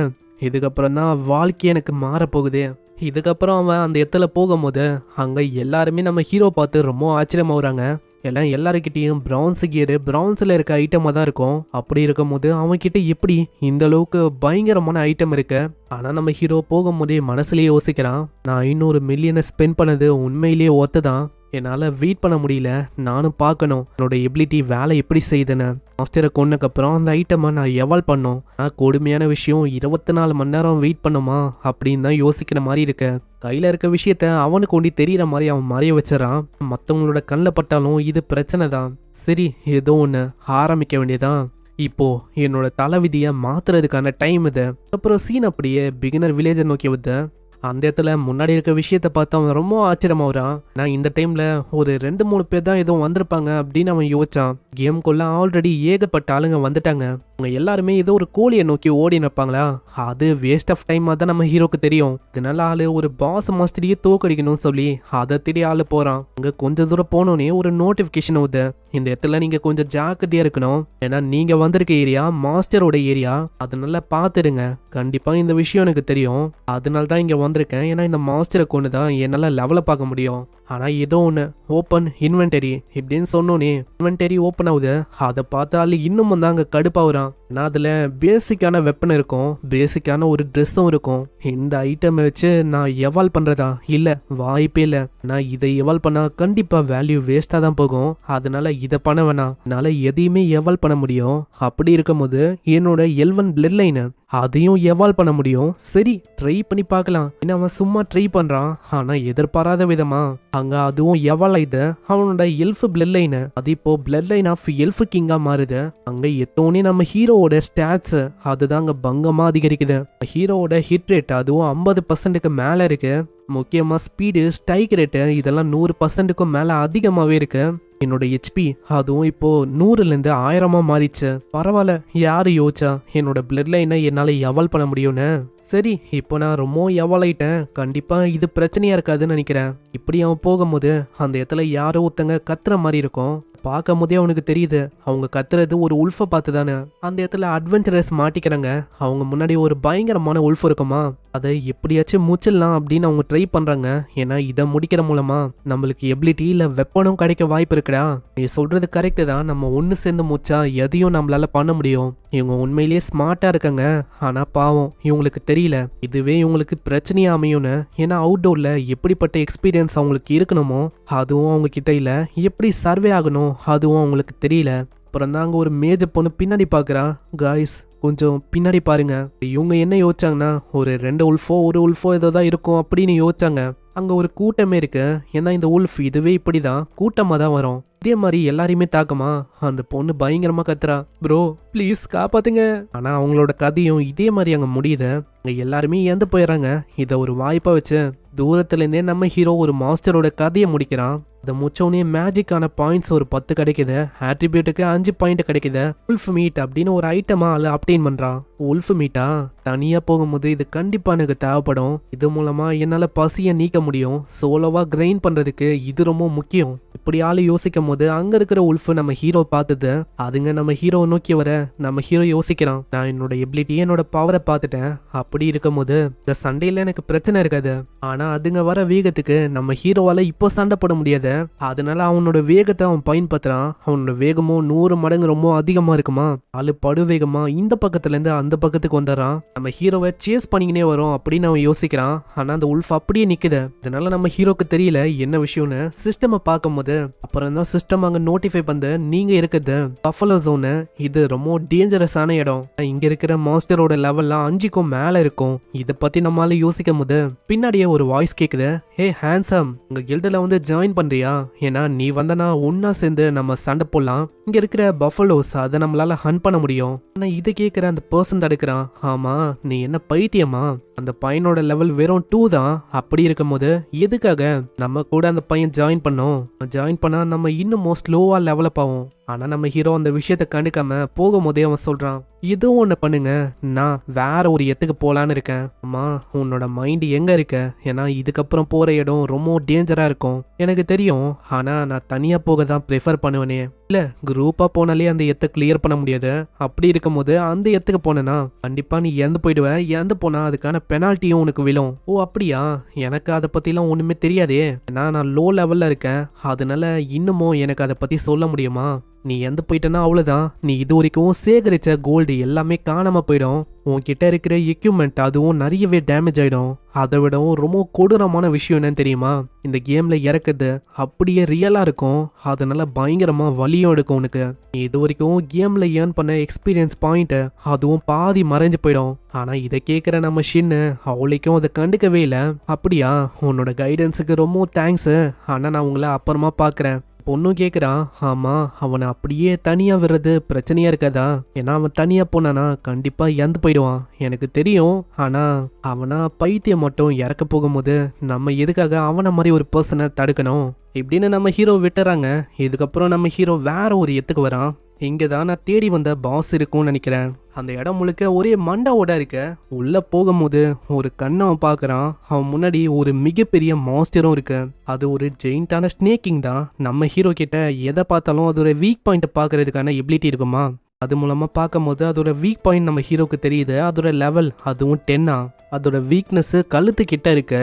இதுக்கப்புறம் தான் வாழ்க்கை எனக்கு மாறப்போகுது. இதுக்கப்புறம் அவன் அந்த இடத்துல போகும்போது அங்க எல்லாருமே நம்ம ஹீரோ பார்த்து ரொம்ப ஆச்சரியமாகறாங்க. எல்லாம் எல்லாருக்கிட்டையும் பிரான்ஸ் கியரு பிரான்ஸில் இருக்க ஐட்டமாக தான் இருக்கும். அப்படி இருக்கும்போது அவன்கிட்ட எப்படி இந்த அளவுக்கு பயங்கரமான ஐட்டம் இருக்கு. ஆனால் நம்ம ஹீரோ போகும்போதே மனசுலேயே யோசிக்கிறான், நான் 500 மில்லியனை ஸ்பெண்ட் பண்ணது உண்மையிலேயே ஒத்து தான். என்னால் வெயிட் பண்ண முடியல. நானும் பார்க்கணும் என்னோட எபிலிட்டி வேலை எப்படி செய்யுதுன்னு. மாஸ்டரை கொன்னக்கப்புறம் அந்த ஐட்டமை நான் எவால்வ் பண்ணோம். நான் கொடுமையான விஷயம் 24 மணி நேரம் வெயிட் பண்ணுமா அப்படின்னு தான் யோசிக்கிற மாதிரி இருக்கு. கையில் இருக்க விஷயத்த அவனுக்கு ஒண்டி தெரியிற மாதிரி அவன் மறைய வச்சிடறான். மற்றவங்களோட கண்ணில் பட்டாலும் இது பிரச்சனை தான். சரி ஏதோ ஒன்று ஆரம்பிக்க வேண்டியதான். இப்போ என்னோட தலைவிதியை மாத்துறதுக்கான டைம் இது. அப்புறம் சீன் அப்படியே பிகினர் வில்லேஜை நோக்கி வந்து அந்த இடத்துல முன்னாடி இருக்க விஷயத்த பார்த்து அவன் ரொம்ப ஆச்சரியமாகறான். நான் இந்த டைம்ல ஒரு 2-3 பேர் தான் எதுவும் வந்திருப்பாங்க அப்படின்னு அவன் யோசிச்சான். கேம்குள்ள ஆல்ரெடி ஏகப்பட்ட ஆளுங்க வந்துட்டாங்க. அவங்க எல்லாருமே ஏதோ ஒரு கோழியை நோக்கி ஓடி நிற்பாங்களா, அது வேஸ்ட் ஆஃப் டைம் தான் நம்ம ஹீரோக்கு தெரியும். இதனால ஆளு ஒரு பாஸ் மாஸ்டரியே தோக்கடிக்கணும்னு சொல்லி அதை தேடி ஆளு போறான். அங்க கொஞ்ச தூரம் போனோடனே ஒரு நோட்டிபிகேஷன் வருது, இந்த இடத்துல நீங்க கொஞ்சம் ஜாக்கிரதையா இருக்கணும், ஏன்னா நீங்க வந்திருக்க ஏரியா மாஸ்டரோட ஏரியா, அதனால பாத்துருங்க. கண்டிப்பா இந்த விஷயம் எனக்கு தெரியும், அதனால தான் இங்க வந்திருக்கேன். ஏன்னா இந்த மாஸ்டரை கொண்டு தான் என்னால லெவலை பார்க்க முடியும். ஆனா ஏதோ ஒன்று ஓப்பன் இன்வென்டரி இப்படின்னு சொன்னோன்னே இன்வென்டரி ஓப்பன் ஆகுது. அதை பார்த்தாலும் இன்னும் தான் அங்கே கடுப்பாகுறான். ஏன்னா அதில் பேசிக்கான வெப்பன் இருக்கும், பேசிக்கான ஒரு ட்ரெஸ்ஸும் இருக்கும். இந்த ஐட்டமை வச்சு நான் எவால்வ் பண்ணுறதா இல்லை, வாய்ப்பே இல்லை. நான் இதை எவால்வ் பண்ணால் கண்டிப்பாக வேல்யூ வேஸ்ட்டாக தான் போகும். அதனால இதை பண்ண வேணாம், என்னால் எதையுமே எவால்வ் பண்ண முடியும். அப்படி இருக்கும்போது என்னோட எல்வன் பிளட் லைனு அதையும் எவால்வ் பண்ண முடியும். சரி ட்ரை பண்ணி பார்க்கலாம். ஏன்னா அவன் சும்மா ட்ரை பண்றான், ஆனா எதிர்பாராத விதமா அங்க அதுவும் எவால்வ் ஆயிது. அவனோட எல்ஃப் பிளட் லைன் அது இப்போ பிளட் லைன் ஆஃப் எல்ஃப் கிங்கா மாறுது. அங்க எத்தோனே நம்ம ஹீரோவோட ஸ்டாட்ஸ் அதுதான் அங்க பங்கமா அதிகரிக்குது. ஹீரோவோட ஹிட் ரேட் அதுவும் 50%க்கு மேல இருக்கு. முக்கியமா ஸ்பீடு, ஸ்ட்ரைக் ரேட்டு இதெல்லாம் 100%க்கும் மேல அதிகமாவே இருக்கு. என்னோட ஹெச்பி அதுவும் இப்போ 100லேருந்து 1000 மாறிச்சு. பரவாயில்ல, யாரு யோசிச்சா என்னோட பிளட் லைனை என்னால எவால்வ் பண்ண முடியும்னு. சரி இப்போ நான் ரொம்ப எவால்வ் ஆயிட்டேன், கண்டிப்பா இது பிரச்சனையா இருக்காதுன்னு நினைக்கிறேன். இப்படி அவன் போகும்போது அந்த இடத்துல யாரோ ஒருத்தங்க கத்துற மாதிரி இருக்கும். பார்க்கும் போதே அவனுக்கு தெரியுது அவங்க கத்துறது ஒரு உல்ஃபை பார்த்து தானே. அந்த இடத்துல அட்வென்ச்சரஸ் மாட்டிக்கிறாங்க. அவங்க முன்னாடி ஒரு பயங்கரமான உல்ஃப் இருக்குமா, அதை எப்படியாச்சும் முச்சிடலாம் அப்படின்னு அவங்க ட்ரை பண்றாங்க. ஏன்னா இதை முடிக்கிற மூலமா நம்மளுக்கு எபிலிட்டி இல்ல வெப்பனும் கிடைக்க வாய்ப்பு இருக்குடா. நீ சொல்றது கரெக்டு தான், நம்ம ஒன்று சேர்ந்து முச்சா எதையும் நம்மளால பண்ண முடியும். இவங்க உண்மையிலேயே ஸ்மார்ட்டா இருக்காங்க, ஆனா பாவம் இவங்களுக்கு தெரியல இதுவே இவங்களுக்கு பிரச்சனையா அமையும்னு. ஏன்னா அவுட்டோர்ல எப்படிப்பட்ட எக்ஸ்பீரியன்ஸ் அவங்களுக்கு இருக்கணுமோ அதுவும் அவங்க கிட்ட இல்ல, எப்படி சர்வே ஆகணும் அதுவும் அவங்களுக்கு தெரியல. அப்புறம் தான் அங்க ஒரு மேஜ பொண்ணு பின்னாடி பாக்குறா. காய்ஸ் கொஞ்சம் பின்னாடி பாருங்க. இவங்க என்ன யோசிச்சாங்கன்னா ஒரு 2 உல்ஃபோ ஒரு உல்ஃபோ ஏதோ தான் இருக்கும் அப்படின்னு யோசிச்சாங்க. அங்க ஒரு கூட்டமே இருக்கு. ஏன்னா இந்த உல்ஃப் இதுவே இப்படிதான் கூட்டமா தான் வரும். இதே மாதிரி எல்லாரையுமே தாக்குமா. அந்த பொண்ணு பயங்கரமா கத்துறா, ப்ரோ ப்ளீஸ் காப்பாத்துங்க. ஆனா அவங்களோட கதையும் இதே மாதிரி அங்க முடியுது. அங்க எல்லாருமே இறந்து போயிடறாங்க. இதை ஒரு வாய்ப்பா வச்சு தூரத்துல இருந்தே நம்ம ஹீரோ ஒரு மாஸ்டரோட கதையை முடிக்கிறான். அதை முடிச்சோடனே மேஜிக்கான பாயிண்ட்ஸ் ஒரு 10 கிடைக்குது, ஆட்ரிபியூட்டுக்கு 5 பாயிண்ட் கிடைக்குது. உல்ஃப் மீட் அப்படின்னு ஒரு ஐட்டமா அப்டெயின் பண்றான். உல்ஃப் மீட்டா தனியா போகும்போது இது கண்டிப்பா எனக்கு தேவைப்படும். இது மூலமா என்னால பசியை நீக்க முடியும். சோலோவா கிரைண்ட் பண்றதுக்கு இது ரொம்ப முக்கியம். இப்படி ஆளு யோசிக்கும் போது அங்க இருக்கிற உல்ஃப் நம்ம ஹீரோ பார்த்தது. அதுங்க நம்ம ஹீரோ நோக்கி வர நம்ம ஹீரோ யோசிக்கிறான், நான் என்னோட எபிலிட்டி என்னோட பவரை பார்த்துட்டேன். அப்படி இருக்கும் போது இந்த சண்டையில எனக்கு பிரச்சனை இருக்காது. ஆனா அதுங்க வர வேகத்துக்கு நம்ம ஹீரோவால இப்போ சண்டை போட முடியாது. அதனால அவனோட வேகத்தை அவன் பயன்படுத்துறான். அவனோட வேகமும் 100 மடங்கு ரொம்ப அதிகமா இருக்குமா. ஆளு படு வேகமா இந்த பக்கத்துல இருந்து அந்த பக்கத்துக்கு வந்துடுறான். நம்ம ஹீரோவை சேஸ் பண்ணிக்கினே வரும் அப்படின்னு அவன் யோசிக்கிறான். ஆனா அந்த உல்ஃப் அப்படியே நிக்குது. இதனால நம்ம ஹீரோக்கு தெரியல என்ன விஷயம்னு. சிஸ்டம் பார்க்கும் போது அப்புறம் தான் சிஸ்டம் அங்க நோட்டிஃபை பண்ணு, நீங்க இருக்குது பஃபலோ ஜோனு, இது ரொம்ப டேஞ்சரஸான இடம். இங்க இருக்கிற மாஸ்டரோட லெவல்லாம் 5க்கும் மேல இருக்கும். இதை பத்தி நம்மளால யோசிக்கும் போது பின்னாடியே ஒரு வாய்ஸ் கேக்குது, ஹே ஹேண்ட்ஸம் உங்க கில்டுல வந்து ஜாயின் பண்றியா? ஏன்னா நீ வந்தனா ஒன்னா சேர்ந்து நம்ம சண்டை போடலாம். இங்க இருக்கிற பஃபலோஸ் அதை நம்மளால ஹண்ட் பண்ண முடியும். ஆனா இதை கேட்கிற அந்த பர்சன் தடுக்கிறான். ஆமா நீ என்ன பைத்தியமா? அந்த பையனோட லெவல் வெறும் 2 தான். அப்படி இருக்கும் போது எதுக்காக நம்ம கூட அந்த பையன் ஜாயின் பண்ணோம்? ஜாயின் பண்ணா நம்ம இன்னும் ஸ்லோவா லெவலப் ஆகும். ஆனா நம்ம ஹீரோ அந்த விஷயத்த கண்டுக்காம போகும்போதே அவன் சொல்றான், இதுவும் ஒண்ணு பண்ணுங்க, நான் வேற ஒரு இடத்துக்கு போலான்னு இருக்கேன். அம்மா உன்னோட மைண்ட் எங்க இருக்க? ஏன்னா இதுக்கப்புறம் போற இடம் ரொம்ப டேஞ்சரா இருக்கும் எனக்கு தெரியும். ஆனா நான் தனியா போக தான் ப்ரிஃபர் பண்ணுவேனே. இல்ல குரூப்பா போனாலே அந்த இடத்த கிளியர் பண்ண முடியாது. அப்படி இருக்கும் போது அந்த இடத்துக்கு போனேன்னா கண்டிப்பா நீ இறந்து போயிடுவ. இறந்து போனா அதுக்கான பெனால்ட்டியும் உனக்கு விழும். ஓ அப்படியா? எனக்கு அதை பத்திலாம் ஒண்ணுமே தெரியாதே. ஏன்னா நான் லோ லெவல்ல இருக்கேன். அதனால இன்னமும் எனக்கு அதை பத்தி சொல்ல முடியுமா? நீ இறந்து போயிட்டனா அவ்வளவுதான். நீ இது வரைக்கும் சேகரிச்ச கோல்டு எல்லாமே காணாம போயிடும். உன்கிட்ட இருக்கிற எக்யூப்மெண்ட் அதுவும் நிறையவே டேமேஜ் ஆயிடும். அதை விடவும் ரொம்ப கொடூரமான விஷயம் என்னன்னு தெரியுமா? இந்த கேம்ல இறக்குது அப்படியே ரியலா இருக்கும். அதனால பயங்கரமா வலியும் எடுக்கும் உனக்கு. நீ இது வரைக்கும் கேம்ல ஏர்ன் பண்ண எக்ஸ்பீரியன்ஸ் பாயிண்ட் அதுவும் பாதி மறைஞ்சு போயிடும். ஆனா இதை கேட்கிற நம்ம ஷின்னு அவளைக்கும் அதை கண்டுக்கவே இல்லை. அப்படியா? உன்னோட கைடன்ஸுக்கு ரொம்ப தேங்க்ஸ். ஆனா நான் உங்களை அப்புறமா பாக்குறேன். பொண்ணும் கேட்குறான், ஆமா அவனை அப்படியே தனியா விடுறது பிரச்சனையா இருக்காதா? ஏன்னா அவன் தனியா போனானா கண்டிப்பா இறந்து போயிடுவான் எனக்கு தெரியும். ஆனா அவனா பைத்தியம் மட்டும் இறக்க போகும்போது நம்ம எதுக்காக அவனை மாதிரி ஒரு பர்சனை தடுக்கணும்? இப்படின்னு நம்ம ஹீரோ விட்டுறாங்க. இதுக்கப்புறம் நம்ம ஹீரோ வேற ஒரு இடத்துக்கு வரான். இங்க தான் நான் தேடி வந்த பாஸ் இருக்கும்னு நினைக்கிறேன். அந்த இடம் முழுக்க ஒரே மண்டாவோட இருக்க. உள்ள போகும்போது ஒரு கண்ணை அவன் பார்க்கறான். அவன் முன்னாடி ஒரு மிகப்பெரிய மாஸ்டரும் இருக்கு. அது ஒரு ஜெயிண்டான ஸ்னேக்கிங் தான். நம்ம ஹீரோ கிட்ட எதை பார்த்தாலும் அதோட வீக் பாயிண்ட் பார்க்கறதுக்கான எபிலிட்டி இருக்குமா? அது மூலமா பார்க்கும்போது அதோட வீக் பாயிண்ட் நம்ம ஹீரோக்கு தெரியுது. அதோட லெவல் அதுவும் 10. அதோட வீக்னஸ் கழுத்து கிட்ட இருக்கு.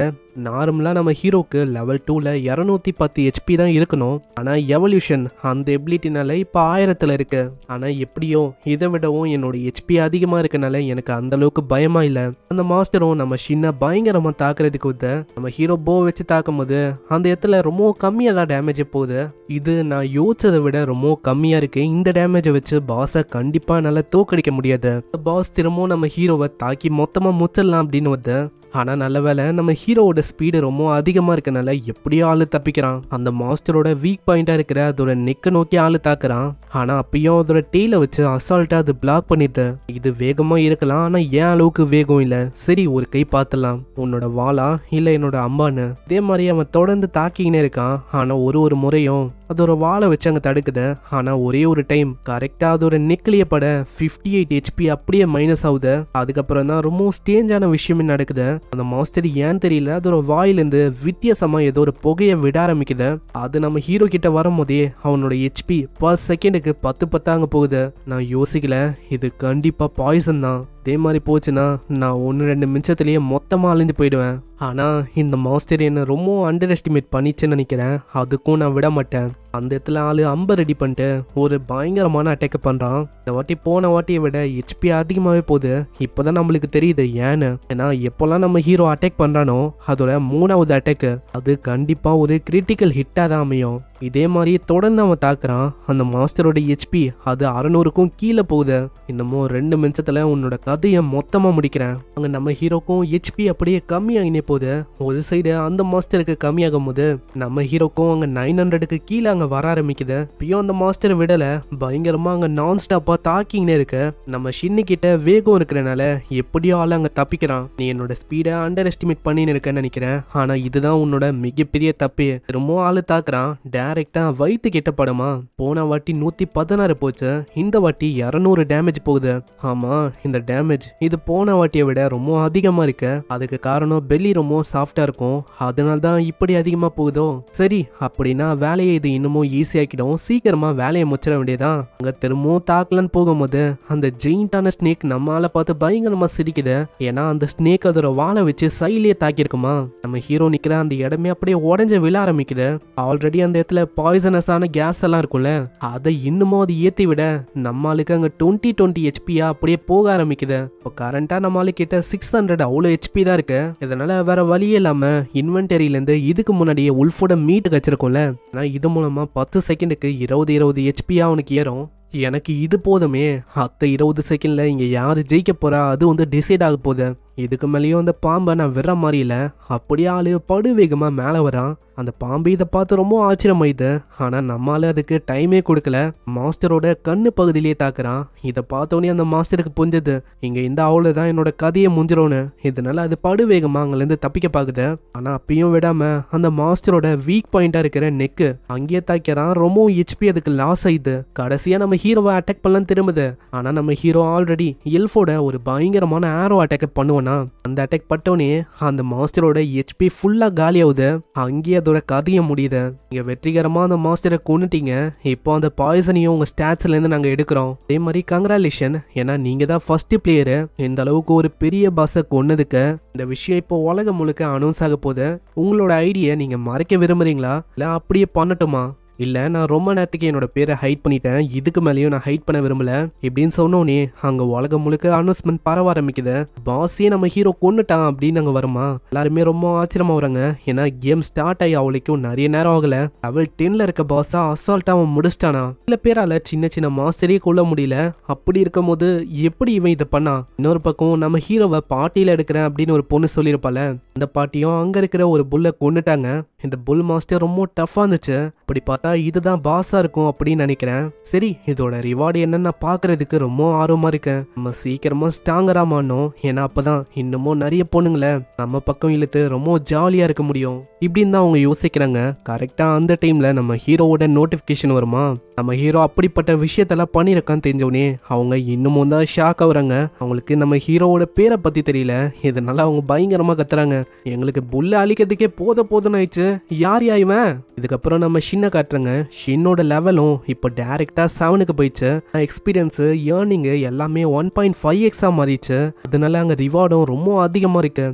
நார்மலாக நம்ம ஹீரோக்கு லெவல் 2ல 210 HP தான் இருக்கணும். ஆனால் எவல்யூஷன் அந்த எபிலிட்டினால இப்போ 1000ல் இருக்கு. ஆனால் எப்படியோ இதை விடவும் என்னோட HP அதிகமாக இருக்கனால எனக்கு அந்த அளவுக்கு பயமா இல்லை. அந்த மாஸ்டரும் நம்ம சின்ன பயங்கரமாக தாக்குறதுக்கு வந்து நம்ம ஹீரோ போ வச்சு தாக்கும் போது அந்த இடத்துல ரொம்ப கம்மியாக தான் டேமேஜ் போகுது. இது நான் யோசிச்சதை விட ரொம்ப கம்மியாக இருக்கு. இந்த டேமேஜை வச்சு பாஸை கண்டிப்பாக நல்லா தோக்கடிக்க முடியாது. பாஸ் திரும்பவும் நம்ம ஹீரோவை தாக்கி மொத்தமாக முச்சிடலாம் அப்படின்னு வந்து. ஆனால் நல்ல வேலை நம்ம ஹீரோவோட ஸ்பீடு ரொம்ப அதிகமாக இருக்கனால எப்படியோ ஆளு தப்பிக்கிறான். அந்த மாஸ்டரோட வீக் பாயிண்டாக இருக்கிற அதோட நெக்கை நோக்கி ஆளு தாக்குறான். ஆனால் அப்பயும் அதோட டெய்லை வச்சு அசால்ட்டாக அது பிளாக் பண்ணிட்டு. இது வேகமாக இருக்கலாம், ஆனால் ஏன் அளவுக்கு வேகம் இல்லை. சரி ஒரு கை பார்த்துலாம், உன்னோட வாளா இல்லை என்னோட அம்பான்னு. இதே மாதிரி அவன் தொடர்ந்து தாக்கிக்கினே இருக்கான். ஆனால் ஒரு முறையும் அதோட வாளை வச்சு அங்கே தடுக்குது. ஆனால் ஒரே ஒரு டைம் கரெக்டாக அதோட நெக்லிய பட 58 HP அப்படியே மைனஸ் ஆகுது. அதுக்கப்புறம் தான் ரொம்ப ஸ்டேஞ்சான விஷயமே நடக்குது. அந்த மாஸ்டர் ஏன் தெரியல அதோட வாயிலேருந்து வித்தியாசமா ஏதோ ஒரு புகையை விட ஆரம்பிக்குது. அது நம்ம ஹீரோ கிட்ட வரும்போதே அவனோட HP பர் செகண்டுக்கு 10 அங்க போகுது. நான் யோசிக்கல, இது கண்டிப்பா பாய்சன் தான். இதே மாதிரி போச்சுன்னா நான் 1-2 நிமிஷத்துலேயே மொத்தமாக அழிஞ்சு போயிடுவேன். ஆனால் இந்த மாஸ்டர் என்னை ரொம்ப அண்டர் எஸ்டிமேட் பண்ணிச்சுன்னு நினைக்கிறேன். அதுக்கும் நான் விட மாட்டேன். அந்த இடத்துல ஆளு அம்பை ரெடி பண்ணிட்டு ஒரு பயங்கரமான அட்டாக் பண்ணுறான். இந்த வாட்டி போன வாட்டியை விட HP அதிகமாகவே போகுது. இப்போதான் நம்மளுக்கு தெரியுது ஏன்னு. ஏன்னா எப்போல்லாம் நம்ம ஹீரோ அட்டாக் பண்ணுறானோ அதோட 3வது அட்டாக்கு அது கண்டிப்பாக ஒரு கிரிட்டிக்கல் ஹிட்டாக தான் அமையும். இதே மாதிரி தொடர்ந்து அவன் தாக்குறான். அந்த மாஸ்டரோட HP அது 600க்கும் கீழே போகுது. இன்னமும் 2 நிமிஷத்துல உன்னோட கதையை மொத்தமாக முடிக்கிறேன். அங்கே நம்ம ஹீரோக்கும் HP அப்படியே கம்மியாகினே போகுது. ஒரு சைடு அந்த மாஸ்டருக்கு கம்மியாகும் போது நம்ம ஹீரோக்கும் அங்கே 900க்கு கீழே அங்கே வர ஆரம்பிக்குது. இப்பயும் அந்த மாஸ்டர் விடலை, பயங்கரமாக அங்கே நான் ஸ்டாப்பாக தாக்கிங்கன்னே இருக்கு. நம்ம ஷின்னு கிட்ட வேகம் இருக்கிறனால எப்படியோ ஆள் அங்கே தப்பிக்கிறான். நீ என்னோட ஸ்பீடை அண்டர் எஸ்டிமேட் பண்ணின்னு இருக்கேன்னு நினைக்கிறேன். ஆனால் இதுதான் உன்னோட மிகப்பெரிய தப்பு. ரொம்ப ஆள் தாக்குறான். டைரக்டா வயிற்று கிட்ட படமா. போன வாட்டி 116 போச்சு, இந்த வாட்டி 200 டேமேஜ் போகுது. ஆமா, இந்த டேமேஜ் இது போன வாட்டியை விட ரொம்ப அதிகமா இருக்கு. அதுக்கு காரணம் பெல்லி ரொம்ப சாஃப்டா இருக்கும், அதனால தான் இப்படி அதிகமா போகுதோ. சரி, அப்படின்னா வேலையை இது இன்னமும் ஈஸி ஆக்கிடும். சீக்கிரமா வேலையை முச்சிட வேண்டியதான். அங்க திரும்பவும் தாக்கலன்னு போகும்போது அந்த ஜெயிண்டான ஸ்னேக் நம்ம ஆளை பார்த்து பயங்கரமா சிரிக்குது. ஏன்னா அந்த ஸ்னேக் அதோட வாழை வச்சு சைட்லயே தாக்கியிருக்குமா. நம்ம ஹீரோ நிக்கிற அந்த இடமே அப்படியே உடஞ்சு விழ ஆரம்பிக்குது. ஆல்ரெடி அந்த இடத்துல பாய்சனஸான கேஸ் எல்லாம் இருக்கும்ல, அதை இன்னமும் அது ஏற்றி விட நம்மளுக்கு அங்கே 20 HP அப்படியே போக ஆரம்பிக்குது. இப்போ கரண்டாக நம்மளுக்கிட்ட 600 அவ்வளோ HP தான் இருக்கு. இதனால வேற வழியே இல்லாமல் இன்வென்டரியிலேருந்து இதுக்கு முன்னாடியே உல்ஃபோட மீட் வச்சிருக்கோம்ல, ஆனால் இது மூலமாக 10 செகண்டுக்கு 20 HP அவனுக்கு ஏறும். எனக்கு இது போதுமே. அத்த 20 செகண்ட்ல இங்கே யார் ஜெயிக்க போறா அது வந்து டிசைட் ஆக போகுது. இதுக்கு மேலேயும் அந்த பாம்பை நான் விடுற மாதிரி இல்லை. அப்படியே ஆளு படு வேகமாக மேலே வரான். அந்த பாம்பு இதை பார்த்து ரொம்ப ஆச்சரியமாயிது. ஆனால் நம்மளால அதுக்கு டைமே கொடுக்கல. மாஸ்டரோட கண்ணு பகுதியிலே தாக்குறான். இதை பார்த்தோன்னே அந்த மாஸ்டருக்கு புரிஞ்சது, இங்கே இந்த ஆவுல தான் என்னோட கதையை முடிஞ்சிரோன்னு. இதனால அது படு வேகமாக அங்கேருந்து தப்பிக்க பார்க்குது. ஆனால் அப்பயும் விடாம அந்த மாஸ்டரோட வீக் பாயிண்டாக இருக்கிற நெக்கு அங்கேயே தாக்கிறான். ரொம்ப HP அதுக்கு லாஸ் ஆயிடுது. கடைசியாக நம்ம ஹீரோவை அட்டாக் பண்ணலாம் திரும்புது. ஆனால் நம்ம ஹீரோ ஆல்ரெடி எல்ஃபோட ஒரு பயங்கரமான ஆரோ அட்டாக் பண்ணுவானா. அந்த அட்டாக் பட்டோனே அந்த மாஸ்டரோட HP ஃபுல்லாக காலி ஆகுது. அங்கேயே அதோட கதையை முடியுது. நீங்க வெற்றிகரமா அந்த மாஸ்டரை கொண்டுட்டீங்க. இப்போ அந்த பாய்சனையும் உங்க ஸ்டாட்ஸ்ல இருந்து நாங்க எடுக்கிறோம். அதே மாதிரி கங்க்ராச்சுலேஷன், ஏன்னா நீங்க தான் ஃபர்ஸ்ட் பிளேயரு. இந்த அளவுக்கு ஒரு பெரிய பாஸை கொன்னதுக்கு. இந்த விஷயம் இப்போ உலகம் முழுக்க அனௌன்ஸ் ஆக போகுது. உங்களோட ஐடியா நீங்க மறைக்க விரும்புறீங்களா இல்ல அப்படியே பண்ணட்டுமா? இல்லை, நான் ரொம்ப நேரத்துக்கு என்னோட பேரை ஹைட் பண்ணிட்டேன், இதுக்கு மேலேயும் நான் ஹைட் பண்ண விரும்பல இப்படின்னு சொன்னோன்னே அங்கே உலகம் முழுக்க அனௌன்ஸ்மெண்ட் பரவ ஆரம்பிக்குது. பாஸே நம்ம ஹீரோ கொண்டுட்டான் அப்படின்னு அங்கே வருமா. எல்லாருமே ரொம்ப ஆச்சரியமா வராங்க. ஏன்னா கேம் ஸ்டார்ட் ஆகி அவளுக்கும் நிறைய நேரம் ஆகல. லெவல் 10ல இருக்க பாஸா அசால்ட்டா அவன் முடிச்சிட்டானா. சில பேரால சின்ன சின்ன மாஸ்டரே கொள்ள முடியல. அப்படி இருக்கும் போது எப்படி இவன் இதை பண்ணா? இன்னொரு பக்கம் நம்ம ஹீரோவை பாட்டியில எடுக்கிறேன் அப்படின்னு ஒரு பொண்ணு சொல்லியிருப்பால, அந்த பாட்டியும் அங்க இருக்கிற ஒரு புல்லை கொண்டுட்டாங்க. இந்த புல் மாஸ்டர் ரொம்ப டஃபா இருந்துச்சு. அப்படி பார்த்தா பார்த்தா இதுதான் பாஸா இருக்கும் அப்படின்னு நினைக்கிறேன். சரி, இதோட ரிவார்டு என்னன்னு பாக்குறதுக்கு ரொம்ப ஆர்வமா இருக்கேன். நம்ம சீக்கிரமா ஸ்ட்ராங்கரா மாறணும். ஏன்னா அப்பதான் இன்னமும் நிறைய பொண்ணுங்களை நம்ம பக்கம் இழுத்து ரொம்ப ஜாலியா இருக்க முடியும். இப்படின்னு தான் அவங்க யோசிக்கிறாங்க. கரெக்டா அந்த டைம்ல நம்ம ஹீரோவோட நோட்டிபிகேஷன் வருமா. நம்ம ஹீரோ அப்படிப்பட்ட விஷயத்தெல்லாம் பண்ணிருக்கான்னு தெரிஞ்சோடனே அவங்க இன்னமும் தான் ஷாக் ஆகுறாங்க. அவங்களுக்கு நம்ம ஹீரோவோட பேரை பத்தி தெரியல. இதனால அவங்க பயங்கரமா கத்துறாங்க. எங்களுக்கு புல்ல அழிக்கிறதுக்கே போதும்னு ஆயிடுச்சு, யார் இவன். இதுக்கப்புறம் நம்ம ஷின்னை காட்டுறாங்க. ஷின்னோட லெவலும் இப்போ டைரக்டா 7க்கு போயிடுச்சு. எக்ஸ்பீரியன்ஸ் ஏர்னிங் எல்லாமே 1.5x மாறிடுச்சு. அதனால அங்க ரிவார்டும் ரொம்ப அதிகமா இருக்கு.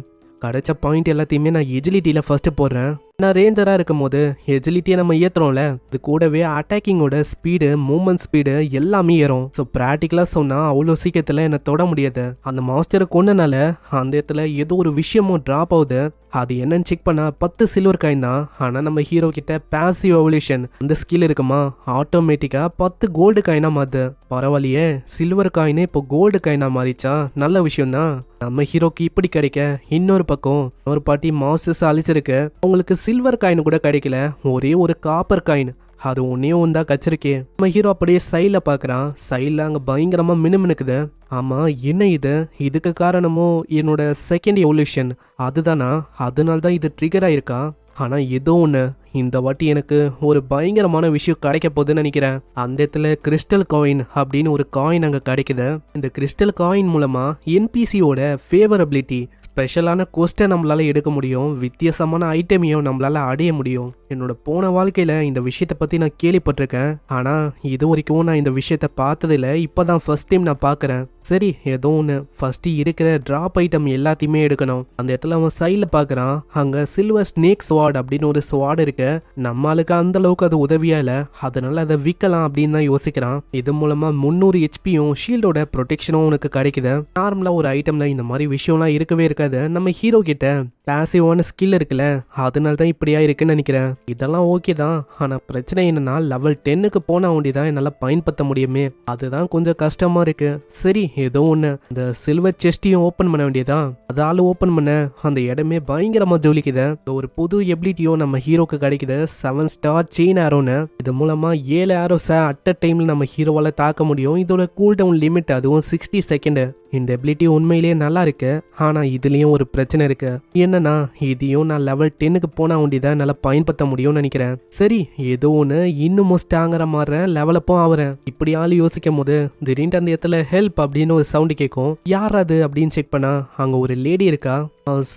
கிடைச்ச பாயிண்ட் எல்லாத்தையுமே நான் எஜிலிட்டியில ஃபர்ஸ்ட் போடுறேன். நான் ரேஞ்சரா இருக்கும் போது எஜிலிட்டியை நம்ம ஏத்துறோம்ல, இது கூடவே அட்டாக்கிங்கோட ஸ்பீடு, மூவ்மெண்ட் ஸ்பீடு எல்லாமே ஏறும். ஸோ ப்ராக்டிக்கலா சொன்னா அவ்வளோ சீக்கிரத்துல என்ன தொட முடியாது. அந்த மாஸ்டரை கொண்டனால அந்த இடத்துல ஏதோ ஒரு விஷயமும் டிராப் ஆகுது. அது என்னன்னு செக் பண்ணா 10 சில்வர் காயின் தான். ஆனா நம்ம ஹீரோ கிட்ட பாசிவ் எவல்யூஷன் அந்த ஸ்கில் இருக்குமா, ஆட்டோமேட்டிக்கா 10 கோல்டு காயினா மாறுது. பரவாயில்லையே, சில்வர் காயினே இப்போ கோல்டு காயினா மாறிச்சா, நல்ல விஷயம் தான். நம்ம ஹீரோக்கு இப்படி கிடைக்க இன்னொரு பக்கம் ஒரு பாட்டி மாஸ்டர்ஸ் அழிச்சிருக்கு. உங்களுக்கு சில்வர் காயின் கூட கிடைக்கல, ஒரே ஒரு காப்பர் காயின், அது ஒன்னே ஒன்றா கச்சிருக்கே. நம்ம ஹீரோ அப்படியே சைட்ல பாக்குறான். சைட்ல அங்க பயங்கரமா மினுமினுக்குது. ஆமா, என்ன இது? இதுக்கு காரணமும் என்னோட செகண்ட் எவல்யூஷன் அதுதானா? அதனால தான் இது ட்ரிகர் ஆயிருக்கா? ஆனா ஏதோ ஒன்று, இந்த வாட்டி எனக்கு ஒரு பயங்கரமான விஷயம் கிடைக்க போகுதுன்னு நினைக்கிறேன். அந்த இடத்துல கிறிஸ்டல் காயின் அப்படின்னு ஒரு காயின் அங்கே கிடைக்குது. இந்த கிறிஸ்டல் காயின் மூலமா என்பிசியோட ஃபேவரபிலிட்டி, ஸ்பெஷலான கொஸ்டை நம்மளால எடுக்க முடியும். வித்தியாசமான ஐட்டமையும் நம்மளால அடைய முடியும். என்னோட போன வாழ்க்கையில இந்த விஷயத்த பத்தி நான் கேள்விப்பட்டிருக்கேன். ஆனா இது வரைக்கும் நான் இந்த விஷயத்த பார்த்ததில்ல. இப்பதான் ஃபர்ஸ்ட் டைம் நான் பாக்குறேன். சரி, ஏதோ ஒன்று, ஃபர்ஸ்ட் இருக்கிற டிராப் ஐட்டம் எல்லாத்தையுமே எடுக்கணும். அந்த இடத்துல அவன் சைடில் பார்க்குறான். அங்கே சில்வர் ஸ்னேக் ஸ்வாட் அப்படின்னு ஒரு ஸ்வாட் இருக்கு. நம்மளுக்கு அந்த அளவுக்கு அது உதவியா இல்லை, அதனால அதை விற்கலாம் அப்படின்னு தான் யோசிக்கிறான். இது மூலமா 300 ஹெச்பியும் ஷீல்டோட ப்ரொடெக்ஷனும் உனக்கு கிடைக்குது. நார்மலாக ஒரு ஐட்டம்ல இந்த மாதிரி விஷயம்லாம் இருக்கவே இருக்காது. நம்ம ஹீரோ கிட்ட பேசிவான ஸ்கில் இருக்குல்ல, அதனால தான் இப்படியா இருக்குன்னு நினைக்கிறேன். இதெல்லாம் ஓகே தான். ஆனால் பிரச்சனை என்னன்னா லெவல் 10க்கு போன வேண்டியதான் என்னால் பயன்படுத்த முடியுமே, அதுதான் கொஞ்சம் கஷ்டமா இருக்கு. சரி, ஏதோ ஒன்று, இந்த சில்வர் செஸ்டையும் ஓப்பன் பண்ண வேண்டியதான். அதால ஓப்பன் பண்ண அந்த இடமே பயங்கரமா ஜொலிக்குது. ஒரு புது எபிலிட்டியும் நம்ம ஹீரோக்கு கிடைக்குது, 7 ஸ்டார் செயின் ஆரோன்னு. இது மூலமா 7 ஆரோஸை அட் அ டைம்ல நம்ம ஹீரோவால தாக்க முடியும். இதோட கூல் டவுன் லிமிட் அதுவும் 60 செகண்ட். இந்த எபிலிட்டி உண்மையிலேயே நல்லா இருக்கு. ஆனா இதுலயும் ஒரு பிரச்சனை இருக்கு. என்னன்னா இதையும் நான் லெவல் 10க்கு போனா வேண்டியதான் என்னால பயன்படுத்த முடியும்னு நினைக்கிறேன். சரி, ஏதோ ஒன்று, இன்னமும் ஸ்ட்ராங்கரா மாறுறேன், லெவலப்பும் ஆகுறேன். இப்படி ஆளு யோசிக்கும் போது திடீர்னு அந்த இடத்துல ஹெல்ப் அப்படின்னு ஒரு சவுண்டு கேட்கும். யார் அது அப்படின்னு செக் பண்ணா அங்க ஒரு லேடி இருக்கா.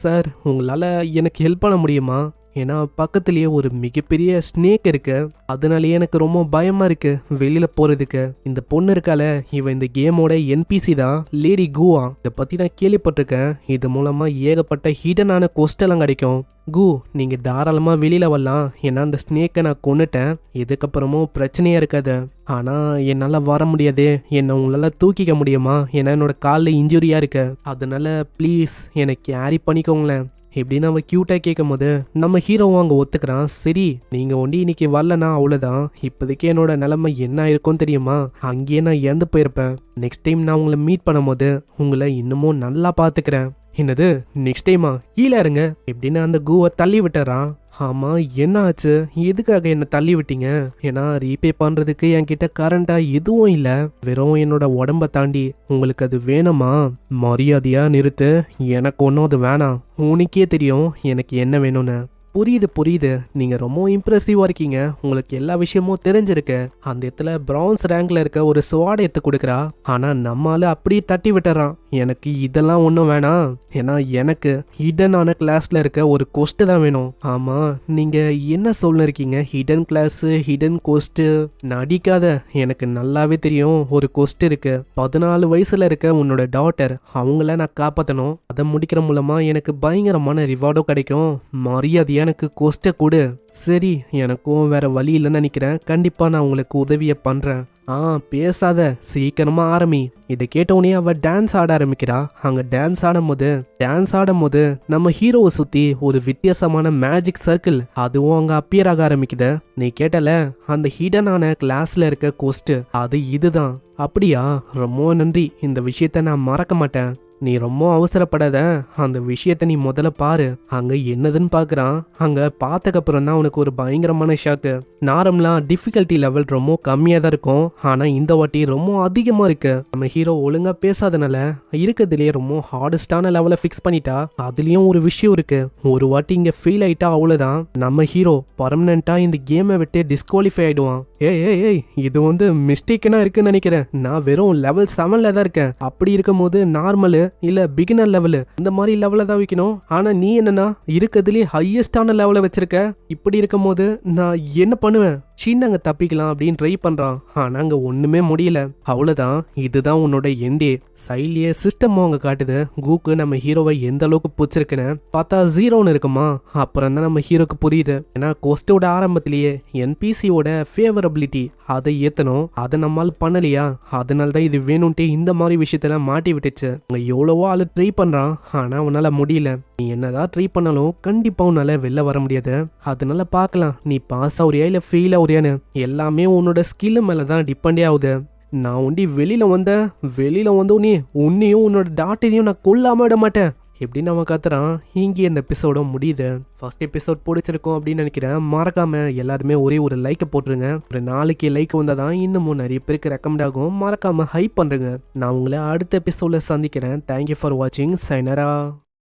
சார், உங்களால எனக்கு ஹெல்ப் பண்ண முடியுமா? ஏன்னா பக்கத்துலயே ஒரு மிகப்பெரிய ஸ்னேக் இருக்கு. அதனாலயே எனக்கு ரொம்ப பயமா இருக்கு வெளியில போறதுக்கு. இந்த பொண்ணு இருக்கால, இவ இந்த கேமோட என்பிசி தான், லேடி கூவா. இதை பத்தி நான் கேள்விப்பட்டிருக்கேன். இது மூலமா ஏகப்பட்ட ஹிடனான கொஸ்டெல்லாம் கிடைக்கும். கூ, நீங்க தாராளமா வெளியில வரலாம். ஏன்னா அந்த ஸ்னேக்கை நான் கொன்னுட்டேன். இதுக்கப்புறமும் பிரச்சனையா இருக்காது. ஆனா என்னால வர முடியாது. என்ன உங்களால தூக்கிக்க முடியுமா? ஏன்னா என்னோட காலில் இன்ஜுரியா இருக்கு. அதனால ப்ளீஸ் என்னை கேரி பண்ணிக்கோங்களேன் இப்படின்னு அவன் கியூட்டா கேட்கும் போது நம்ம ஹீரோவும் அங்கே ஒத்துக்கிறான். சரி, நீங்க ஒண்டி இன்னைக்கு வரலனா அவ்வளோதான். இப்போதைக்கு என்னோட நிலைமை என்ன இருக்கும் தெரியுமா? அங்கேயே நான் இறந்து போயிருப்பேன். நெக்ஸ்ட் டைம் நான் உங்களை மீட் பண்ணும்போது உங்களை இன்னமும் நல்லா பார்த்துக்கிறேன். என்னது நெக்ஸ்ட் டைமா? கீழே இருங்க இப்படின்னு அந்த கூவை தள்ளி விட்டுறான். ஆமா, என்ன ஆச்சு? எதுக்காக என்ன தள்ளி விட்டீங்க? ஏன்னா ரீபே பண்றதுக்கு என்கிட்ட கரண்டா எதுவும் இல்ல. வெறும் என்னோட உடம்ப தாண்டி உங்களுக்கு அது வேணுமா? மரியாதையா நிறுத்து. எனக்கு ஒன்றும் அது வேணாம். உனக்கே தெரியும் எனக்கு என்ன வேணும்னு. புரியுது, நீங்க ரொம்ப இம்ப்ரெசிவா இருக்கீங்க. உங்களுக்கு எல்லா விஷயமும் தெரிஞ்சிருக்கு. அந்த இடத்துல பிரான்ஸ் ரேங்க்ல இருக்க ஒரு ஸ்வாட் எடுத்து கொடுக்குறா. ஆனா நம்மால அப்படியே தட்டி விட்டுறான். எனக்கு இதெல்லாம் ஒன்றும் வேணாம். ஏன்னா எனக்கு ஹிடனான கிளாஸ்ல இருக்க ஒரு கொஸ்ட் தான் வேணும். ஆமா, நீங்க என்ன சொல்லிருக்கீங்க? Hidden class, hidden cost? நடிக்காத, எனக்கு நல்லாவே தெரியும் ஒரு கொஸ்ட் இருக்கு. 14 வயசுல இருக்க உன்னோட டாட்டர், அவங்கள நான் காப்பாற்றணும். அதை முடிக்கிற மூலமா எனக்கு பயங்கரமான ரிவார்டும் கிடைக்கும். மரியாதையா எனக்கு கொஸ்ட கொடு. சரி, எனக்கும் வேற வழி இல்லைன்னு நினைக்கிறேன். கண்டிப்பா நான் உங்களுக்கு உதவியை பண்றேன். பேசாத, சீக்கிரமா ஆரம்பி. இதை கேட்டவுடனே அவ டான்ஸ் ஆட ஆரம்பிக்கிறா. அங்க டான்ஸ் ஆடும் போது நம்ம ஹீரோவை சுத்தி ஒரு வித்தியாசமான மேஜிக் சர்க்கிள் அதுவும் அங்க அப்பியர் ஆக ஆரம்பிக்குது. நீ கேட்டல, அந்த ஹிடனான கிளாஸ்ல இருக்க கொஸ்ட் அது இதுதான். அப்படியா? ரொம்ப நன்றி, இந்த விஷயத்த நான் மறக்க மாட்டேன். நீ ரொம்ப அவசரப்படாத, அந்த விஷயத்த நீ முதல்ல பாரு. அங்க என்னதுன்னு பாக்குறான். அங்க பார்த்ததுக்கப்புறம் தான் அவனுக்கு ஒரு பயங்கரமான ஷாக்கு. நார்மலா டிஃபிகல்ட்டி லெவல் ரொம்ப கம்மியா தான் இருக்கும், ஆனா இந்த வாட்டி ரொம்ப அதிகமா இருக்கு. நம்ம ஹீரோ ஒழுங்கா பேசாதனால இருக்கிறதுலயே ரொம்ப ஹார்டஸ்டான லெவலை ஃபிக்ஸ் பண்ணிட்டா. அதுலயும் ஒரு விஷயம் இருக்கு, ஒரு வாட்டி இங்க ஃபெயில் ஆயிட்டா அவ்வளவுதான், நம்ம ஹீரோ பர்மனண்டா இந்த கேமை விட்டு டிஸ்குவாலிஃபை ஆயிடுவான். ஏய் ஏய் ஏய், இது மிஸ்டேக்னா இருக்குன்னு நினைக்கிறேன். நான் வெறும் லெவல் 7ல தான் இருக்கேன். அப்படி இருக்கும்போது நார்மலு இல்ல பிகினர் லெவலு இந்த மாதிரி லெவல தான் வைக்கணும். ஆனா நீ என்னன்னா இருக்கிறதுலயே ஹையஸ்டான லெவலை வச்சிருக்க. இப்படி இருக்கும்போது நான் என்ன பண்ணுவேன்? சின்னங்க தப்பிக்கலாம் அப்படின்னு ட்ரை பண்றான். ஆனா அங்க ஒண்ணுமே முடியல. அவ்வளவுதான், இதுதான் உன்னோட எண்டே. சைட்லயே சிஸ்டம் அவங்க காட்டுது. கூக்கு நம்ம ஹீரோவை எந்த அளவுக்கு பிடிச்சிருக்குன்னு பார்த்தா 0ன்னு இருக்குமா. அப்புறம் தான் நம்ம ஹீரோக்கு புரியுது. ஏன்னா கோஸ்டோட ஆரம்பத்திலேயே என்பிசியோட ஃபேவரபிலிட்டி அதை ஏத்தணும், அதை நம்மால் பண்ணலையா, அதனால தான் இது வேணும்ட்டே இந்த மாதிரி விஷயத்தெல்லாம் மாட்டி விட்டுச்சு. அங்க எவ்வளவோ ஆளு ட்ரை பண்றான், ஆனா அவனால முடியல. நீ என்னதான் ட்ரை பண்ணாலும் கண்டிப்பா உன்னால வெளில வர முடியாது. அதனால பார்க்கலாம் நீ பாஸ் ஆகுறியா இல்ல ஃபெயில் ஆகுறியான்னு. எல்லாமே உன்னோட ஸ்கில் மேலதான் டிபெண்டே ஆகுது. நான் உண்டி வெளியில வந்து உன்னையும் உன்னோட டாக்டரையும் நான் கொல்லாம விட மாட்டேன் எப்படின்னு அவன் கத்துறான். இங்கே இந்த எபிசோட முடியுது. ஃபர்ஸ்ட் எபிசோட் பிடிச்சிருக்கும் அப்படின்னு நினைக்கிறேன். மறக்காம எல்லாருமே ஒரே ஒரு லைக்கை போட்டுருங்க. ஒரு 4 லைக் வந்தாதான் இன்னமும் நிறைய பேருக்கு ரெக்கமெண்ட் ஆகும். மறக்காம ஹைப் பண்றேங்க. நான் உங்களை அடுத்த எபிசோட்ல சந்திக்கிறேன். தேங்க்யூ ஃபார் வாட்சிங். சைனரா.